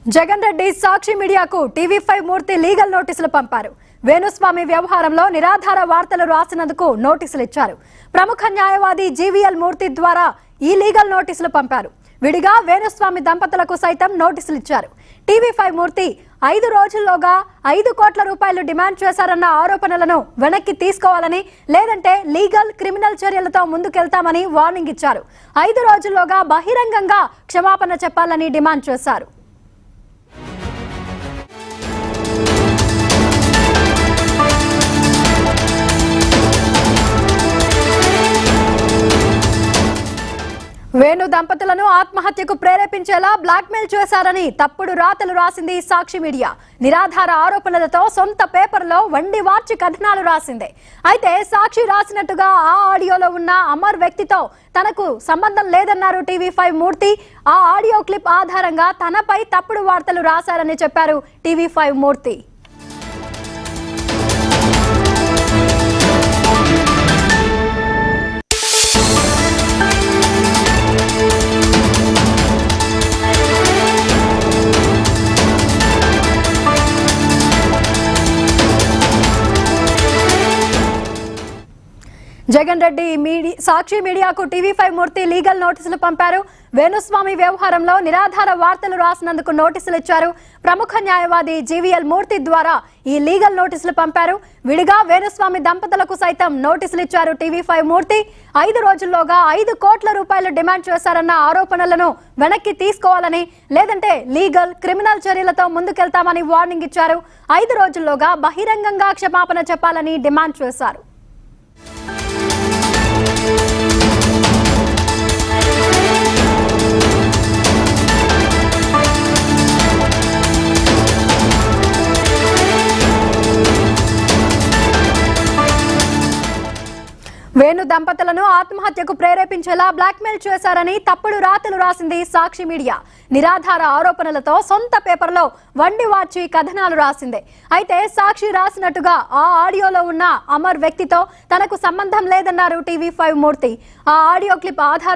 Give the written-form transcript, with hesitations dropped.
జగన్ రెడ్డి సాక్షి మీడియాకు టీవీ5 మూర్తి లీగల్ నోటీసులు పంపారు. వేణుస్వామి వ్యవహారంలో నిరాధార వార్తలు రాసినందుకు నోటీసులు ఇచ్చారు. ప్రముఖ న్యాయవాది జీవీఎల్ మూర్తి ద్వారా ఈ లీగల్ నోటీసులు పంపారు. విడిగా వేణుస్వామి దంపతులకు సైతం నోటీసులు ఇచ్చారు. టీవీ5 మూర్తి 5 రోజుల్లోగా 5 కోట్ల రూపాయలు డిమాండ్ చేశారన్న ఆరోపణలను వెనక్కి తీసుకోవాలని, లేదంటే లీగల్ క్రిమినల్ చర్యలతో ముందుకెళ్తామని వార్నింగ్ ఇచ్చారు. 5 రోజుల్లోగా బహిరంగంగా క్షమాపణ చెప్పాలని డిమాండ్ చేశారు. వేణు దంపతులను ఆత్మహత్యకు ప్రేరేపించేలా బ్లాక్మెయిల్ చేశారని తప్పుడు రాతలు రాసింది సాక్షి మీడియా. నిరాధార ఆరోపణలతో సొంత పేపర్లో వండి వార్చి కథనాలు రాసింది. అయితే సాక్షి రాసినట్టుగా ఆ ఆడియోలో ఉన్న అమర్ వ్యక్తితో తనకు సంబంధం లేదన్నారు టీవీ5 మూర్తి. ఆ ఆడియో క్లిప్ ఆధారంగా తనపై తప్పుడు వార్తలు రాశారని చెప్పారు టీవీ5 మూర్తి. జగన్ రెడ్డి సాక్షి మీడియాకు టీవీ5 మూర్తి లీగల్ నోటీసులు పంపారు. వేణుస్వామి వ్యవహారంలో నిరాధార వార్తలు రాసినందుకు నోటీసులు ఇచ్చారు. ప్రముఖ న్యాయవాది జీవీఎల్ మూర్తి ద్వారా ఈ లీగల్ నోటీసులు పంపారు. విడిగా వేణుస్వామి దంపతులకు సైతం నోటీసులు ఇచ్చారు టీవీ5 మూర్తి. 5 రోజుల్లోగా 5 కోట్ల రూపాయలు డిమాండ్ చేశారన్న ఆరోపణలను వెనక్కి తీసుకోవాలని, లేదంటే లీగల్ క్రిమినల్ చర్యలతో ముందుకెళ్తామని వార్నింగ్ ఇచ్చారు. 5 రోజుల్లోగా బహిరంగంగా క్షమాపణ చెప్పాలని డిమాండ్ చేశారు. వేణు దంపతులను ఆత్మహత్యకు ప్రేరేపించేలా బ్లాక్మెయిల్ చేశారని తప్పుడు రాతలు రాసింది సాక్షి మీడియా. నిరాధార ఆరోపణలతో సొంత పేపర్లో వండి వార్చి కథనాలు రాసింది. అయితే సాక్షి రాసినట్టుగా ఆ ఆడియోలో ఉన్న అమర్ వ్యక్తితో తనకు సంబంధం లేదన్నారు టీవీ5 మూర్తి. ఆ ఆడియో క్లిప్ ఆధారంగా